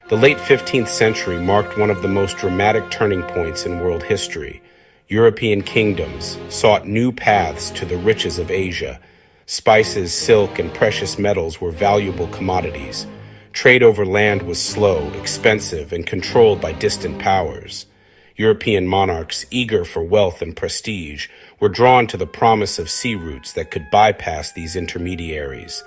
The late 15th century marked one of the most dramatic turning points in world history. European kingdoms sought new paths to the riches of Asia. Spices, silk, and precious metals were valuable commodities. Trade over land was slow, expensive, and controlled by distant powers. European monarchs, eager for wealth and prestige, were drawn to the promise of sea routes that could bypass these intermediaries.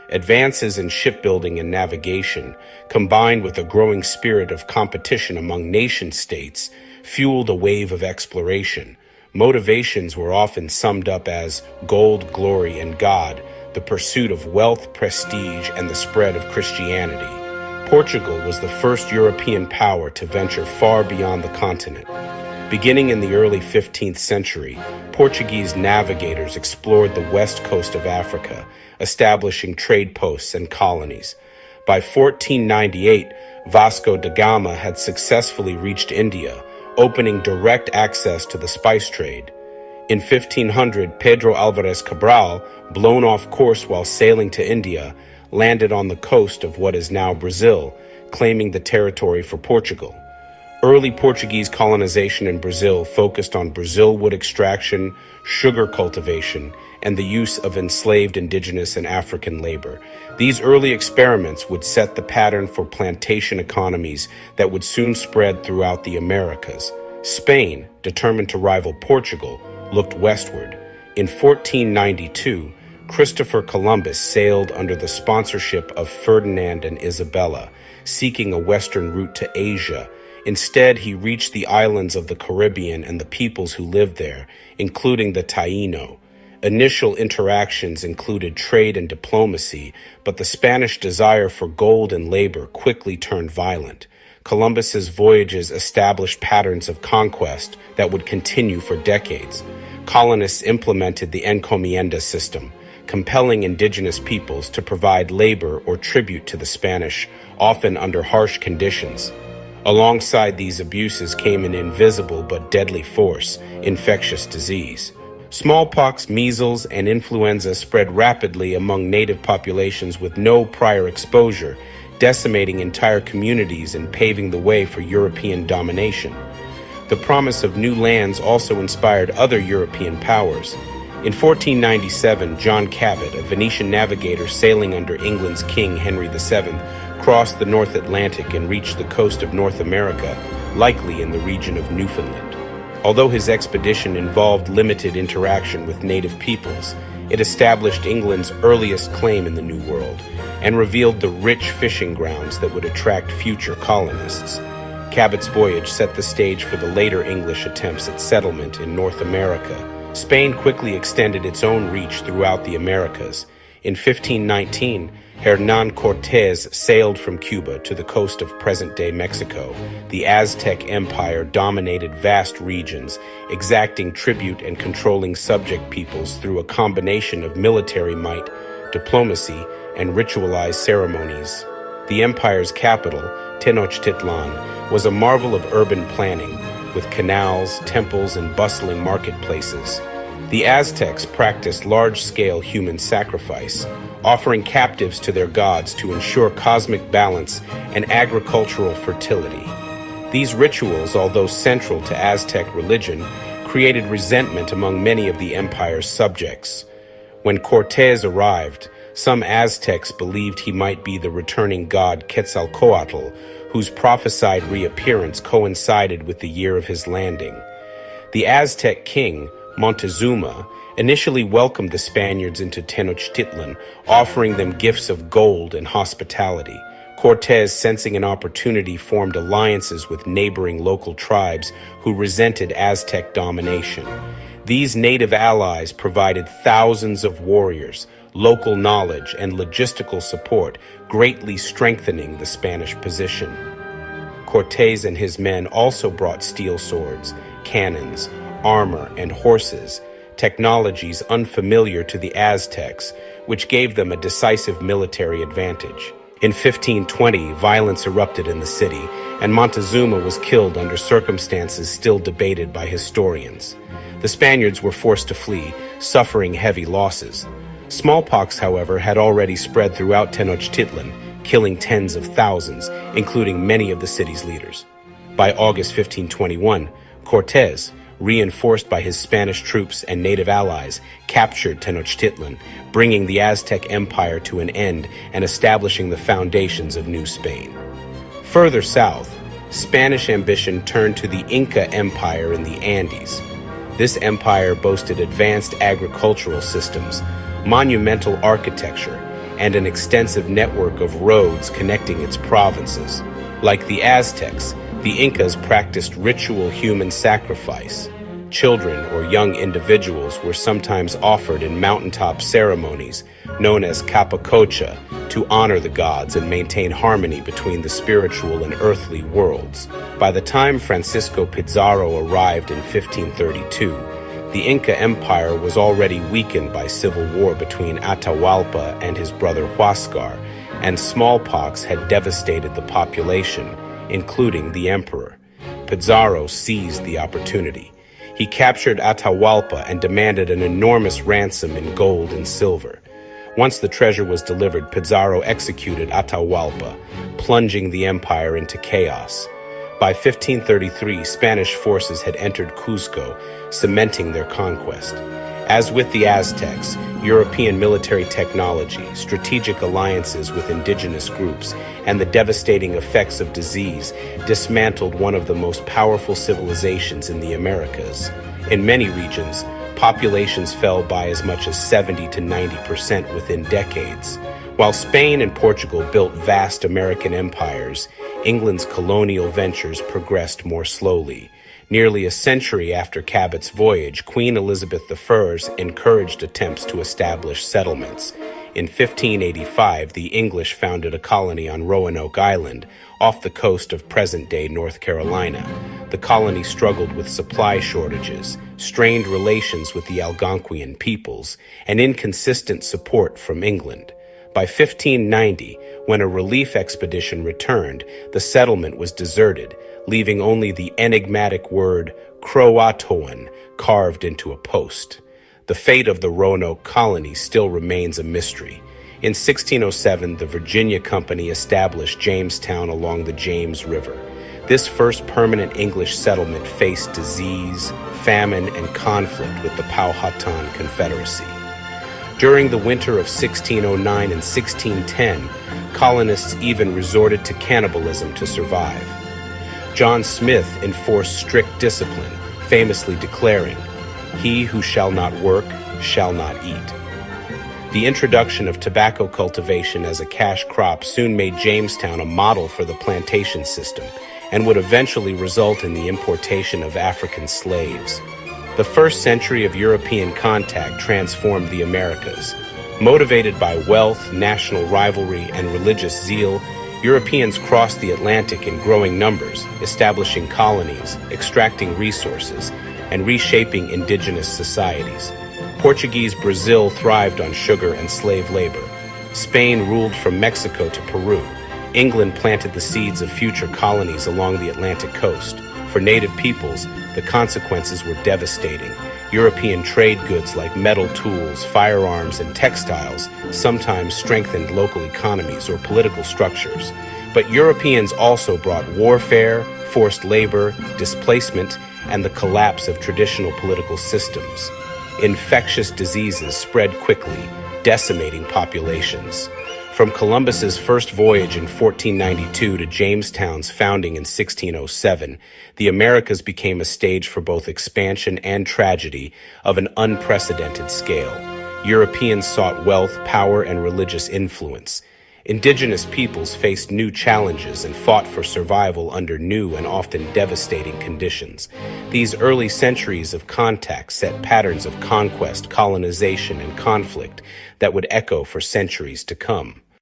Advances in shipbuilding and navigation, combined with a growing spirit of competition among nation-states, fueled a wave of exploration. Motivations were often summed up as gold, glory, and God, the pursuit of wealth, prestige, and the spread of Christianity. Portugal was the first European power to venture far beyond the continent. Beginning in the early 15th century, Portuguese navigators explored the west coast of Africa, establishing trade posts and colonies. By 1498, Vasco da Gama had successfully reached India, opening direct access to the spice trade. In 1500, Pedro Alvarez Cabral, blown off course while sailing to India, landed on the coast of what is now Brazil, claiming the territory for Portugal. Early Portuguese colonization in Brazil focused on Brazil wood extraction, sugar cultivation, and the use of enslaved indigenous and African labor. These early experiments would set the pattern for plantation economies that would soon spread throughout the Americas. Spain, determined to rival Portugal, looked westward. In 1492, Christopher Columbus sailed under the sponsorship of Ferdinand and Isabella, seeking a western route to Asia. Instead, he reached the islands of the Caribbean and the peoples who lived there, including the Taíno. Initial interactions included trade and diplomacy, but the Spanish desire for gold and labor quickly turned violent. Columbus's voyages established patterns of conquest that would continue for decades. Colonists implemented the encomienda system, compelling indigenous peoples to provide labor or tribute to the Spanish, often under harsh conditions. Alongside these abuses came an invisible but deadly force: infectious disease. Smallpox, measles, and influenza spread rapidly among native populations with no prior exposure, decimating entire communities and paving the way for European domination. The promise of new lands also inspired other European powers. In 1497, John Cabot, a Venetian navigator sailing under England's King Henry VII, crossed the North Atlantic and reached the coast of North America, likely in the region of Newfoundland. Although his expedition involved limited interaction with native peoples, it established England's earliest claim in the New World and revealed the rich fishing grounds that would attract future colonists. Cabot's voyage set the stage for the later English attempts at settlement in North America. Spain quickly extended its own reach throughout the Americas. In 1519, Hernán Cortés sailed from Cuba to the coast of present-day Mexico. The Aztec Empire dominated vast regions, exacting tribute and controlling subject peoples through a combination of military might, diplomacy, and ritualized ceremonies. The empire's capital, Tenochtitlan, was a marvel of urban planning, with canals, temples, and bustling marketplaces. The Aztecs practiced large-scale human sacrifice, offering captives to their gods to ensure cosmic balance and agricultural fertility. These rituals, although central to Aztec religion, created resentment among many of the empire's subjects. When Cortés arrived, some Aztecs believed he might be the returning god Quetzalcoatl, whose prophesied reappearance coincided with the year of his landing. The Aztec king, Montezuma, initially welcomed the Spaniards into Tenochtitlan, offering them gifts of gold and hospitality. Cortés, sensing an opportunity, formed alliances with neighboring local tribes who resented Aztec domination. These native allies provided thousands of warriors, local knowledge, and logistical support, greatly strengthening the Spanish position. Cortés and his men also brought steel swords, cannons, armor, and horses, technologies unfamiliar to the Aztecs, which gave them a decisive military advantage. In 1520, violence erupted in the city, and Montezuma was killed under circumstances still debated by historians. The Spaniards were forced to flee, suffering heavy losses. Smallpox, however, had already spread throughout Tenochtitlan, killing tens of thousands, including many of the city's leaders. By August 1521, Cortés, reinforced by his Spanish troops and native allies, captured Tenochtitlan, bringing the Aztec Empire to an end and establishing the foundations of New Spain. Further south, Spanish ambition turned to the Inca Empire in the Andes. This empire boasted advanced agricultural systems, monumental architecture, and an extensive network of roads connecting its provinces. Like the Aztecs, the Incas practiced ritual human sacrifice. Children or young individuals were sometimes offered in mountaintop ceremonies known as capacocha to honor the gods and maintain harmony between the spiritual and earthly worlds. By the time Francisco Pizarro arrived in 1532, the Inca Empire was already weakened by civil war between Atahualpa and his brother Huáscar, and smallpox had devastated the population, including the emperor. Pizarro seized the opportunity. He captured Atahualpa and demanded an enormous ransom in gold and silver. Once the treasure was delivered, Pizarro executed Atahualpa, plunging the empire into chaos. By 1533, Spanish forces had entered Cuzco, cementing their conquest. As with the Aztecs, European military technology, strategic alliances with indigenous groups, and the devastating effects of disease dismantled one of the most powerful civilizations in the Americas. In many regions, populations fell by as much as 70 to 90% within decades. While Spain and Portugal built vast American empires, England's colonial ventures progressed more slowly. Nearly a century after Cabot's voyage, Queen Elizabeth I encouraged attempts to establish settlements. In 1585, the English founded a colony on Roanoke Island, off the coast of present-day North Carolina. The colony struggled with supply shortages, strained relations with the Algonquian peoples, and inconsistent support from England. By 1590, when a relief expedition returned, the settlement was deserted, leaving only the enigmatic word Croatoan carved into a post. The fate of the Roanoke colony still remains a mystery. In 1607, the Virginia Company established Jamestown along the James River. This first permanent English settlement faced disease, famine, and conflict with the Powhatan Confederacy. During the winter of 1609 and 1610, colonists even resorted to cannibalism to survive. John Smith enforced strict discipline, famously declaring, "He who shall not work shall not eat." The introduction of tobacco cultivation as a cash crop soon made Jamestown a model for the plantation system and would eventually result in the importation of African slaves. The first century of European contact transformed the Americas. Motivated by wealth, national rivalry, and religious zeal, Europeans crossed the Atlantic in growing numbers, establishing colonies, extracting resources, and reshaping indigenous societies. Portuguese Brazil thrived on sugar and slave labor. Spain ruled from Mexico to Peru. England planted the seeds of future colonies along the Atlantic coast. For native peoples, the consequences were devastating. European trade goods like metal tools, firearms, and textiles sometimes strengthened local economies or political structures. But Europeans also brought warfare, forced labor, displacement, and the collapse of traditional political systems. Infectious diseases spread quickly, decimating populations. From Columbus's first voyage in 1492 to Jamestown's founding in 1607, the Americas became a stage for both expansion and tragedy of an unprecedented scale. Europeans sought wealth, power, and religious influence. Indigenous peoples faced new challenges and fought for survival under new and often devastating conditions. These early centuries of contact set patterns of conquest, colonization, and conflict that would echo for centuries to come.